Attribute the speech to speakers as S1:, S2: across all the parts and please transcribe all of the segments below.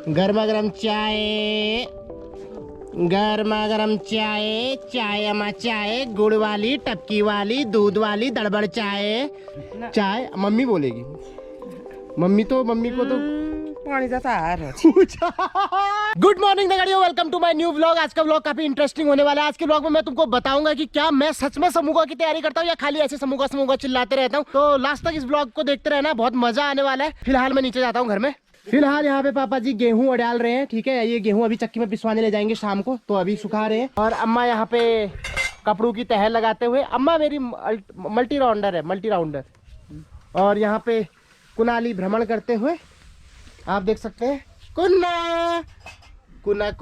S1: गर्मा गर्म चाय, गर्मा गर्म चाय, चाय अम्मा चाय, गुड़ वाली, टपकी वाली, दूध वाली, दड़बड़ चाय। चाय मम्मी बोलेगी। मम्मी को तो
S2: पानी का तार
S1: गुड मॉर्निंग दगड़ियों, welcome to my new vlog. आज का व्लॉग काफी इंटरेस्टिंग होने वाला है। आज के व्लॉग में मैं तुमको बताऊंगा कि क्या मैं सच में समूह की तैयारी करता हूँ या खाली ऐसे समूह चिल्लाते रहता हूँ। तो लास्ट तक इस व्लॉग को देखते रहना, बहुत मजा आने वाला है। फिलहाल मैं नीचे जाता हूँ घर में। फिलहाल यहाँ पे पापा जी गेहूं उड़ाल रहे हैं। ठीक है, ये गेहूं अभी चक्की में पिसवाने ले जाएंगे शाम को, तो अभी सुखा रहे हैं। और अम्मा यहाँ पे कपड़ों की तह लगाते हुए, अम्मा मेरी मल्टी राउंडर। और यहाँ पे कुनाली भ्रमण करते हुए आप देख सकते हैं। कुन्ना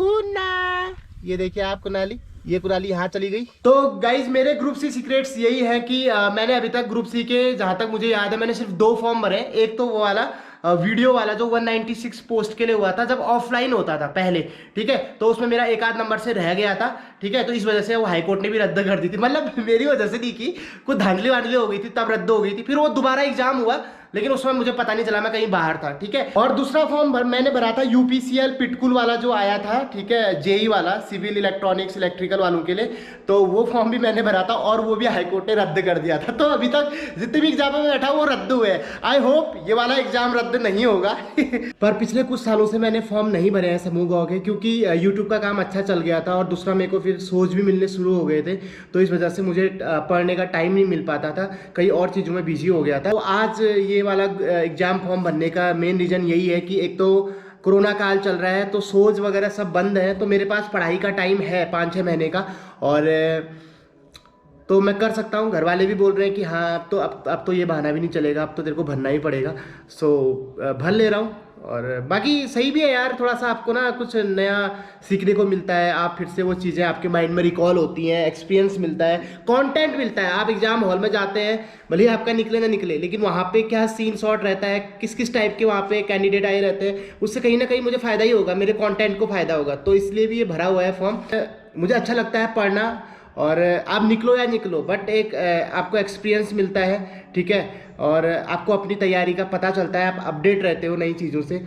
S1: ये देखिए आप कुनाली, ये कुनाली यहाँ चली गई। तो गाइज मेरे ग्रुप सी सीक्रेट्स यही है कि मैंने अभी तक ग्रुप सी के, जहां तक मुझे याद है, मैंने सिर्फ 2 फॉर्म भरे। एक तो वो वाला वीडियो वाला जो 196 पोस्ट के लिए हुआ था, जब ऑफलाइन होता था पहले। ठीक है, तो उसमें मेरा एक आध नंबर से रह गया था। ठीक है, तो इस वजह से वो हाईकोर्ट ने भी रद्द कर दी थी। मतलब मेरी वजह से नहीं की, कुछ धांधली वांधली हो गई थी, तब रद्द हो गई थी। फिर वो दोबारा एग्जाम हुआ, लेकिन उसमें मुझे पता नहीं चला, मैं कहीं बाहर था। ठीक है, और दूसरा फॉर्म मैंने भरा था यूपीसीएल पिटकुल वाला जो आया था। ठीक है, जेई वाला, सिविल इलेक्ट्रॉनिक्स इलेक्ट्रिकल वालों के लिए। तो वो फॉर्म भी मैंने भरा था और वो भी हाईकोर्ट ने रद्द कर दिया था। तो अभी तक जितने भी एग्जाम में बैठा वो रद्द हुए हैं। आई होप ये वाला एग्जाम रद्द नहीं होगा। पर पिछले कुछ सालों से मैंने फॉर्म नहीं भरे हैं समूह गाँव के, क्योंकि यूट्यूब का काम अच्छा चल गया था और दूसरा मेरे को फिर सोच भी मिलने शुरू हो गए थे। तो इस वजह से मुझे पढ़ने का टाइम नहीं मिल पाता था, कई और चीज़ों में बिजी हो गया था। तो आज ये वाला एग्जाम फॉर्म भरने का मेन रीजन यही है कि एक तो कोरोना काल चल रहा है, तो सोच वगैरह सब बंद है, तो मेरे पास पढ़ाई का टाइम है 5-6 महीने का। और तो मैं कर सकता हूँ। घर वाले भी बोल रहे हैं कि हाँ अब तो ये बहाना भी नहीं चलेगा, अब तो तेरे को भरना ही पड़ेगा। सो भर ले रहा हूँ। और बाकी सही भी है यार, थोड़ा सा आपको ना कुछ नया सीखने को मिलता है। आप फिर से वो चीज़ें आपके माइंड में रिकॉल होती हैं, एक्सपीरियंस मिलता है, कंटेंट मिलता है। आप एग्जाम हॉल में जाते हैं, भले ही आपका निकले ना निकले, लेकिन वहाँ पे क्या सीन शॉट रहता है, किस किस टाइप के वहाँ पे कैंडिडेट आए रहते हैं, उससे कहीं ना कहीं मुझे फ़ायदा ही होगा, मेरे कॉन्टेंट को फ़ायदा होगा। तो इसलिए भी ये भरा हुआ है फॉर्म। मुझे अच्छा लगता है पढ़ना, और आप निकलो या निकलो, बट एक आपको एक्सपीरियंस मिलता है। ठीक है, और आपको अपनी तैयारी का पता चलता है, आप अपडेट रहते हो नई चीज़ों से।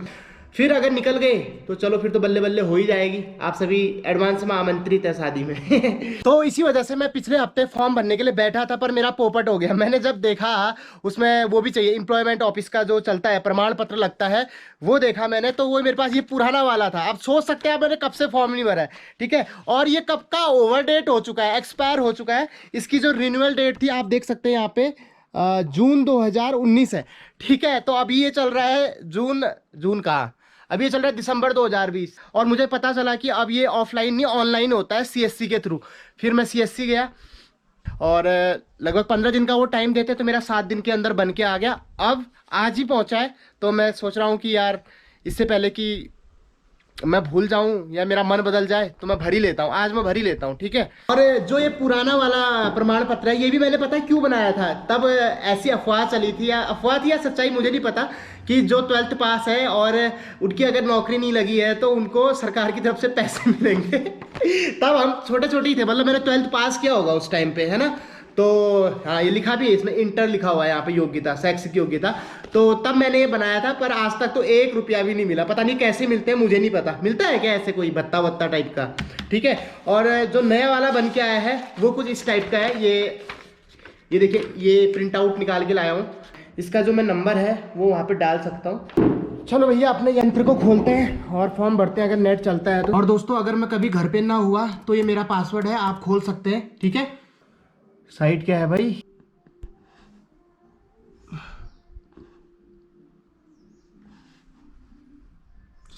S1: फिर अगर निकल गए तो चलो, फिर तो बल्ले बल्ले हो ही जाएगी। आप सभी एडवांस में आमंत्रित है शादी में। तो इसी वजह से मैं पिछले हफ्ते फॉर्म भरने के लिए बैठा था, पर मेरा पोपट हो गया। मैंने जब देखा उसमें वो भी चाहिए, एम्प्लॉयमेंट ऑफिस का जो चलता है, प्रमाण पत्र लगता है, वो देखा मैंने, तो वो मेरे पास ये पुराना वाला था। आप सोच सकते हैं मैंने कब से फॉर्म नहीं भरा है। ठीक है, और ये कब का ओवर डेट हो चुका है, एक्सपायर हो चुका है। इसकी जो रिन्यूअल डेट थी आप देख सकते हैं यहाँ पे, जून 2019 है। ठीक है, तो अभी ये चल रहा है जून का, अभी ये चल रहा है दिसंबर 2020। और मुझे पता चला कि अब ये ऑफलाइन नहीं ऑनलाइन होता है, सीएससी के थ्रू। फिर मैं सीएससी गया और लगभग 15 दिन का वो टाइम देते, तो मेरा 7 दिन के अंदर बन के आ गया। अब आज ही पहुंचा है, तो मैं सोच रहा हूँ कि यार इससे पहले कि मैं भूल जाऊं या मेरा मन बदल जाए, तो मैं भर ही लेता हूं। आज मैं भर ही लेता हूं। ठीक है, और जो ये पुराना वाला प्रमाण पत्र है, ये भी मैंने पता है क्यों बनाया था। तब ऐसी अफवाह चली थी, या अफवाह थी या सच्चाई मुझे नहीं पता, कि जो 12th पास है और उनकी अगर नौकरी नहीं लगी है तो उनको सरकार की तरफ से पैसे मिलेंगे। तब हम छोटे छोटे ही थे, मतलब मैंने 12th पास किया होगा उस टाइम पे, है ना। तो हाँ, ये लिखा भी है इसमें, इंटर लिखा हुआ है यहाँ पे, योग्यता, शैक्षिक योग्यता। तो तब मैंने ये बनाया था, पर आज तक तो 1 रुपया भी नहीं मिला। पता नहीं कैसे मिलते हैं, मुझे नहीं पता। मिलता है क्या ऐसे कोई भत्ता वत्ता टाइप का? ठीक है, और जो नया वाला बन के आया है वो कुछ इस टाइप का है। ये देखिए, ये प्रिंट आउट निकाल के लाया हूँ। इसका जो मैं नंबर है वो वहाँ पे डाल सकता हूँ। चलो भैया, अपने यंत्र को खोलते हैं और फॉर्म भरते हैं, अगर नेट चलता है तो। और दोस्तों, अगर मैं कभी घर पे ना हुआ तो ये मेरा पासवर्ड है, आप खोल सकते हैं। ठीक है, साइट क्या है भाई?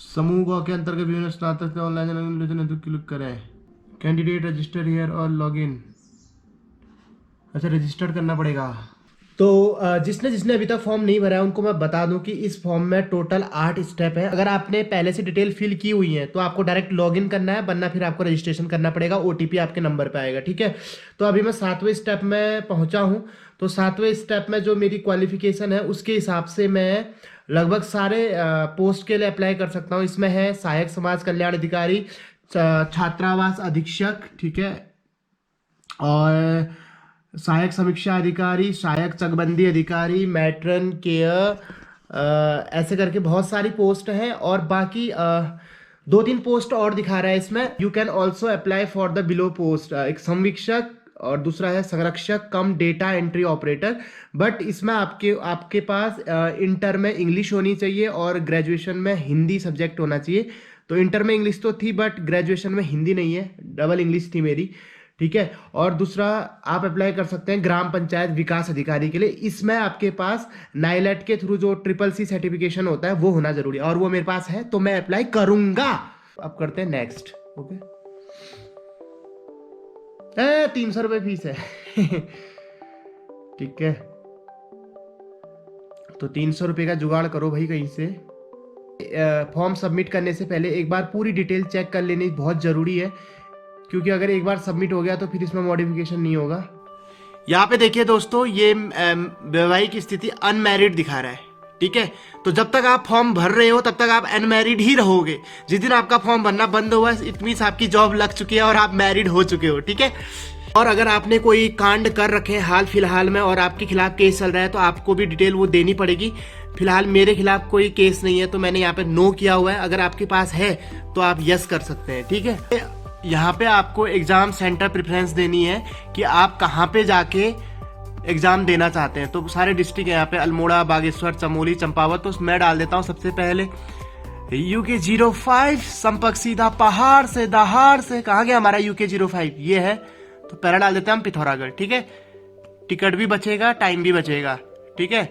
S1: समूह के अंतर्गत विभिन्न स्नातक से ऑनलाइन क्लिक करें, कैंडिडेट रजिस्टर हियर और लॉग इन। अच्छा, रजिस्टर करना पड़ेगा। तो जिसने जिसने अभी तक फॉर्म नहीं भरा है उनको मैं बता दूं कि इस फॉर्म में टोटल 8 स्टेप है। अगर आपने पहले से डिटेल फिल की हुई है तो आपको डायरेक्ट लॉगिन करना है, वरना फिर आपको रजिस्ट्रेशन करना पड़ेगा, ओटीपी आपके नंबर पे आएगा। ठीक है, तो अभी मैं 7वें स्टेप में पहुंचा हूं। तो 7वें स्टेप में जो मेरी क्वालिफिकेशन है उसके हिसाब से मैं लगभग सारे पोस्ट के लिए अप्लाई कर सकता हूँ। इसमें है सहायक समाज कल्याण अधिकारी, छात्रावास अधीक्षक, ठीक है, और सहायक समीक्षा अधिकारी, सहायक चकबंदी अधिकारी, मैट्रन केयर, ऐसे करके बहुत सारी पोस्ट हैं और बाकी 2-3 पोस्ट और दिखा रहा है इसमें। You can also apply for the below post, एक संवीक्षक और दूसरा है संरक्षक कम डेटा एंट्री ऑपरेटर। बट इसमें आपके पास इंटर में इंग्लिश होनी चाहिए और ग्रेजुएशन में हिंदी सब्जेक्ट होना चाहिए। तो इंटर में इंग्लिश तो थी बट ग्रेजुएशन में हिंदी नहीं है, डबल इंग्लिश थी मेरी, ठीक है। और दूसरा आप अप्लाई कर सकते हैं ग्राम पंचायत विकास अधिकारी के लिए। इसमें आपके पास नाइलेट के थ्रू जो CCC सर्टिफिकेशन होता है वो होना जरूरी है और वो मेरे पास है, तो मैं अप्लाई करूंगा। अब करते हैं नेक्स्ट। ओके, 300 रुपये फीस है ठीक है, तो 300 रुपये का जुगाड़ करो भाई कहीं से। फॉर्म सबमिट करने से पहले एक बार पूरी डिटेल चेक कर लेनी बहुत ज़रूरी है, क्योंकि अगर एक बार सबमिट हो गया तो फिर इसमें मॉडिफिकेशन नहीं होगा। यहाँ पे देखिए दोस्तों, ये वैवाहिक स्थिति अनमैरिड दिखा रहा है, ठीक है। तो जब तक आप फॉर्म भर रहे हो तब तक आप अनमैरिड ही रहोगे। जिस दिन आपका फॉर्म भरना बंद हुआ इट मीन्स आपकी जॉब लग चुकी है और आप मैरिड हो चुके हो, ठीक है। और अगर आपने कोई कांड कर रखे हैं हाल फिलहाल में और आपके खिलाफ केस चल रहा है तो आपको भी डिटेल वो देनी पड़ेगी। फिलहाल मेरे खिलाफ कोई केस नहीं है तो मैंने यहाँ पे नो किया हुआ है। अगर आपके पास है तो आप यस कर सकते हैं, ठीक है। यहाँ पे आपको एग्जाम सेंटर प्रेफरेंस देनी है कि आप कहाँ पे जाके एग्जाम देना चाहते हैं। तो सारे डिस्ट्रिक्ट है यहाँ पे, अल्मोड़ा, बागेश्वर, चमोली, चंपावत। तो मैं डाल देता हूँ सबसे पहले UK 05 संपर्क सीधा पहाड़ से दहाड़ से। कहाँ गया हमारा UK 05? ये है, तो पहला डाल देते हैं हम पिथौरागढ़, ठीक है। टिकट भी बचेगा, टाइम भी बचेगा, ठीक है।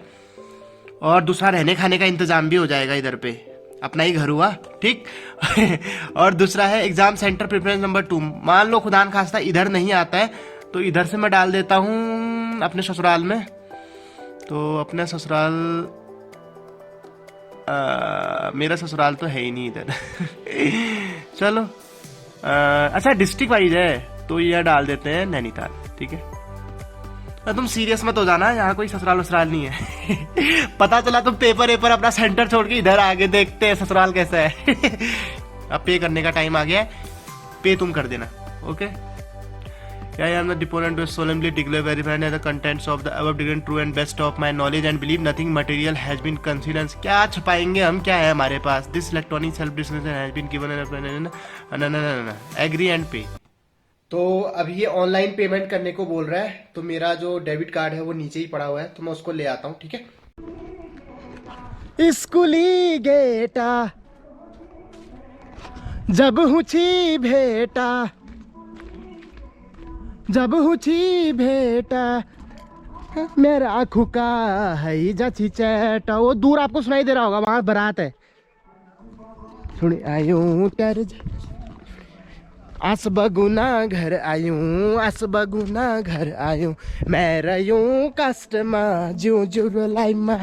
S1: और दूसरा रहने खाने का इंतजाम भी हो जाएगा, इधर पे अपना ही घर हुआ, ठीक और दूसरा है एग्जाम सेंटर प्रेफरेंस नंबर 2। मान लो खुदा न खास्ता इधर नहीं आता है तो इधर से मैं डाल देता हूँ अपने ससुराल में। तो अपने ससुराल, मेरा ससुराल तो है ही नहीं इधर चलो अच्छा डिस्ट्रिक्ट वाइज है तो ये डाल देते हैं नैनीताल, ठीक है। तुम सीरियस मत हो जाना, यहाँ कोई ससुराल वसुराल नहीं है पता चला तुम पेपर अपना सेंटर छोड़ के इधर आगे देखते हैं ससुराल कैसा है अब पे करने का टाइम आ गया है, पे तुम कर देना, okay. I am the deponent to solemnly declare verified that the contents of the above declared true and best of my knowledge and believe nothing material has been concealed। क्या छुपाएंगे हम, क्या है हमारे पास। This electronic self disclosure has been given an agree and pay। तो अब ये online payment करने को बोल रहा है, तो मेरा जो डेबिट कार्ड है वो नीचे ही पड़ा हुआ है, तो मैं उसको ले आता हूँ, ठीक है। स्कूली गेटा जब हुची भेटा, जब हुची भेटा मेरा खुका है जाची चैटा। वो दूर आपको सुनाई दे रहा होगा, वहां बारात है। सुनी आयूं कर आस बगुना घर आयूं, आस बगुना घर आयूं, मैं रयूं कस्टमा जू जू लाइमा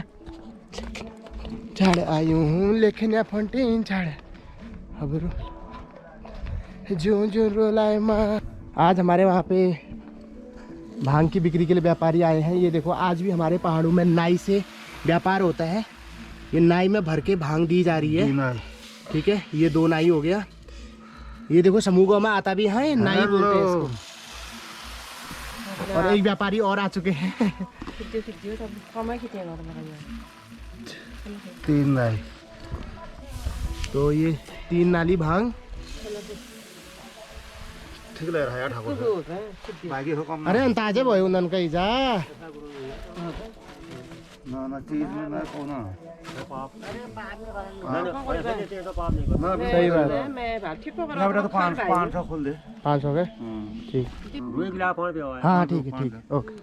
S1: झाड़ आयूं लेखन फंटीन झाड़ अब जू जू लाइमा। आज हमारे वहाँ पे भांग की बिक्री के लिए व्यापारी आए हैं। ये देखो, आज भी हमारे पहाड़ों में नाई से व्यापार होता है। ये नाई में भर के भांग दी जा रही है, ठीक है। ये 2 नाई हो गया। ये देखो समूह गाँव में आता भी है, नाई बोलते हैं इसको। और एक व्यापारी और आ चुके हैं 3 नाई। तो ये 3 नाली भांग। अरे अंताजे भयो उनन कहीं जा ना चीज में ना कोना सही बात है। मैं तो 500 खोल दे, 500 के, ठीक। हाँ ठीक है, ठीक है, ओके।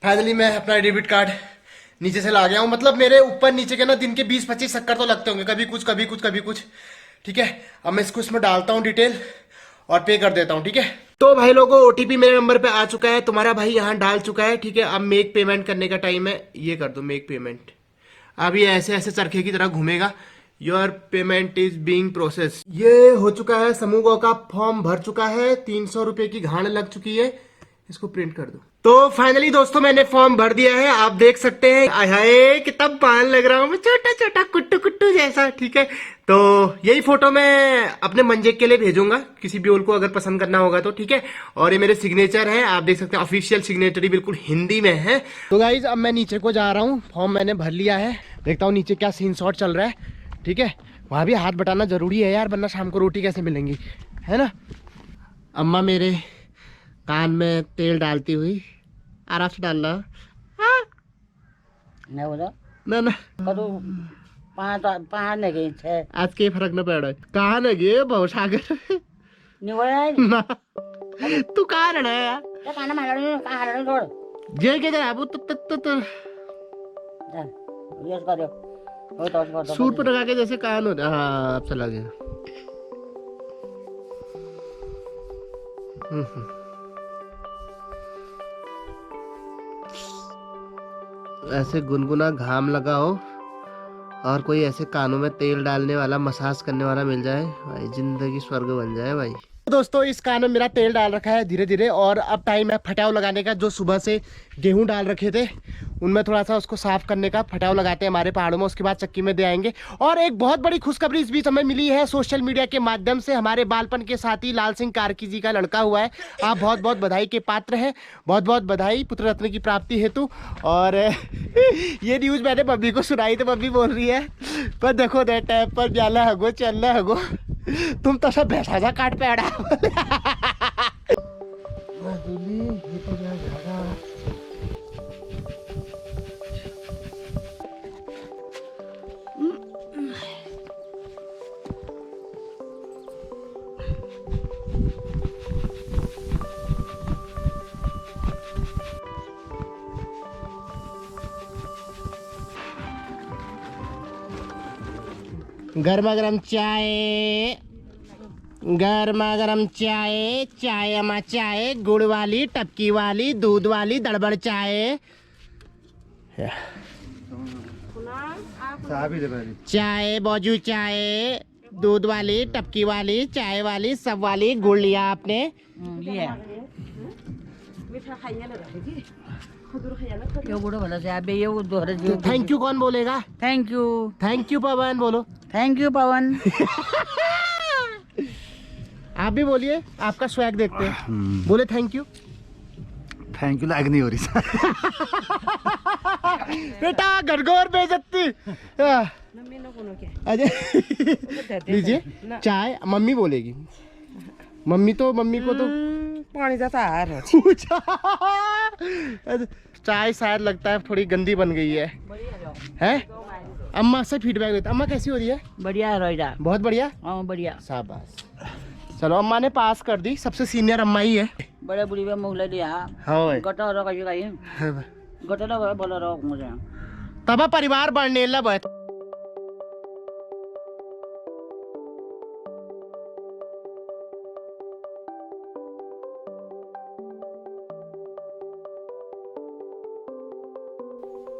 S1: फाइनली मैं अपना डेबिट कार्ड नीचे से ला गया हूँ। मतलब मेरे ऊपर नीचे के ना दिन के 20-25 चक्कर तो लगते होंगे, कभी कुछ कभी कुछ कभी कुछ, ठीक है। अब मैं इसको इसमें डालता हूँ डिटेल और पे कर देता हूँ, ठीक है। तो भाई लोगों, OTP मेरे नंबर पे आ चुका है, तुम्हारा भाई यहाँ डाल चुका है, ठीक है। अब मेक पेमेंट करने का टाइम है, ये कर दो मेक पेमेंट। अब ये ऐसे ऐसे चरखे की तरह घूमेगा। Your payment is being process. ये हो चुका है, समूह का फॉर्म भर चुका है, 300 रुपये की घाण लग चुकी है। इसको प्रिंट कर दो। तो फाइनली दोस्तों मैंने फॉर्म भर दिया है, आप देख सकते हैं। हाय कितना बाल लग रहा हूँ मैं, छोटा छोटा कुट्टू कुट्टू जैसा। ठीक है, तो यही फोटो मैं अपने मंजे के लिए भेजूंगा किसी भी को अगर पसंद करना होगा तो। ठीक है, और ये मेरे सिग्नेचर है, आप देख सकते हैं, ऑफिशियल सिग्नेचर बिल्कुल हिंदी में है। तो गाइज अब मैं नीचे को जा रहा हूँ, फॉर्म मैंने भर लिया है, देखता हूँ नीचे क्या सीन शॉट चल रहा है। ठीक है, वहां भी हाथ बटाना जरूरी है यार, वरना शाम को रोटी कैसे मिलेंगी, है ना। अम्मा मेरे कान में तेल डालती हुई, आराम से डालना। ना ना आज के फर्क न पड़ कहा न गे बहुत सागर ना तू कहा रहना है जे के जरा वो तो सूट पर लगा के जैसे कान हो। हाँ अब चला गया। ऐसे गुनगुना घाम लगाओ और कोई ऐसे कानों में तेल डालने वाला, मसाज करने वाला मिल जाए भाई, जिंदगी स्वर्ग बन जाए भाई। दोस्तों इस कान में मेरा तेल डाल रखा है धीरे धीरे, और अब टाइम है फटाव लगाने का। जो सुबह से गेहूं डाल रखे थे उनमें थोड़ा सा उसको साफ करने का, फटाव लगाते हैं हमारे पहाड़ों में, उसके बाद चक्की में दे आएंगे। और एक बहुत बड़ी खुशखबरी इस बीच हमें मिली है सोशल मीडिया के माध्यम से। हमारे बालपन के साथी लाल सिंह कार्की जी का लड़का हुआ है। आप बहुत बहुत बधाई के पात्र हैं, बहुत बहुत बधाई पुत्र रत्न की प्राप्ति हेतु। और ये न्यूज मैंने मम्मी को सुनाई तो मम्मी बोल रही है पर देखो दे टाइम पर जाला हगो चलना हगो, तुम तो सब भैंसा काट पे अड़ा। गर्मा गर्म चाय, गर्मा गर्म चाय, चाय अम्मा चाय, गुड़ वाली, टपकी वाली, दूध वाली, दड़बड़ चाय, चाय बाजू चाय, दूध वाली, टपकी वाली, चाय वाली, सब वाली। गुड़ लिया आपने? लिया। थैंक यू कौन बोलेगा?
S2: थैंक यू,
S1: थैंक यू पवन बोलो।
S2: थैंक यू पवन।
S1: आप भी बोलिए, आपका स्वैग देखते हैं। बोले thank you.
S3: Thank you like नहीं हो रही
S1: बेटा गड़गोर बेइज्जती। अजय लीजिए चाय, मम्मी बोलेगी। मम्मी को तो
S2: पानी जाता
S1: चाय शायद लगता है थोड़ी गंदी बन गई है। अम्मा से फीडबैक देता। अम्मा कैसी हो रही है?
S2: बढ़िया है रोइडा,
S1: बहुत बढ़िया।
S2: हाँ बढ़िया,
S1: शाबाश। चलो अम्मा ने पास कर दी, सबसे सीनियर अम्मा ही है।
S2: बड़े बुढ़ी में मुगले दिया।
S1: हाँ
S2: गटा रो कहीं कहीं गटा रो बोला रो मुझे
S1: तब परिवार बढ़ने लगा।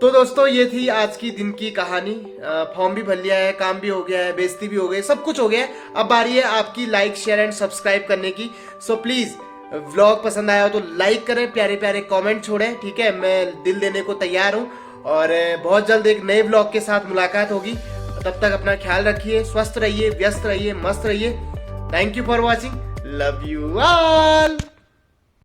S1: तो दोस्तों ये थी आज की दिन की कहानी। फॉर्म भी भर लिया है, काम भी हो गया है, बेइज्जती भी हो गई, सब कुछ हो गया है। अब बारी है आपकी लाइक शेयर एंड सब्सक्राइब करने की। सो प्लीज व्लॉग पसंद आया हो तो लाइक करें, प्यारे प्यारे कमेंट छोड़ें। ठीक है, मैं दिल देने को तैयार हूँ। और बहुत जल्द एक नए व्लॉग के साथ मुलाकात होगी। तब तक अपना ख्याल रखिए, स्वस्थ रहिए, व्यस्त रहिए, मस्त रहिए। Thank you for watching, love you all.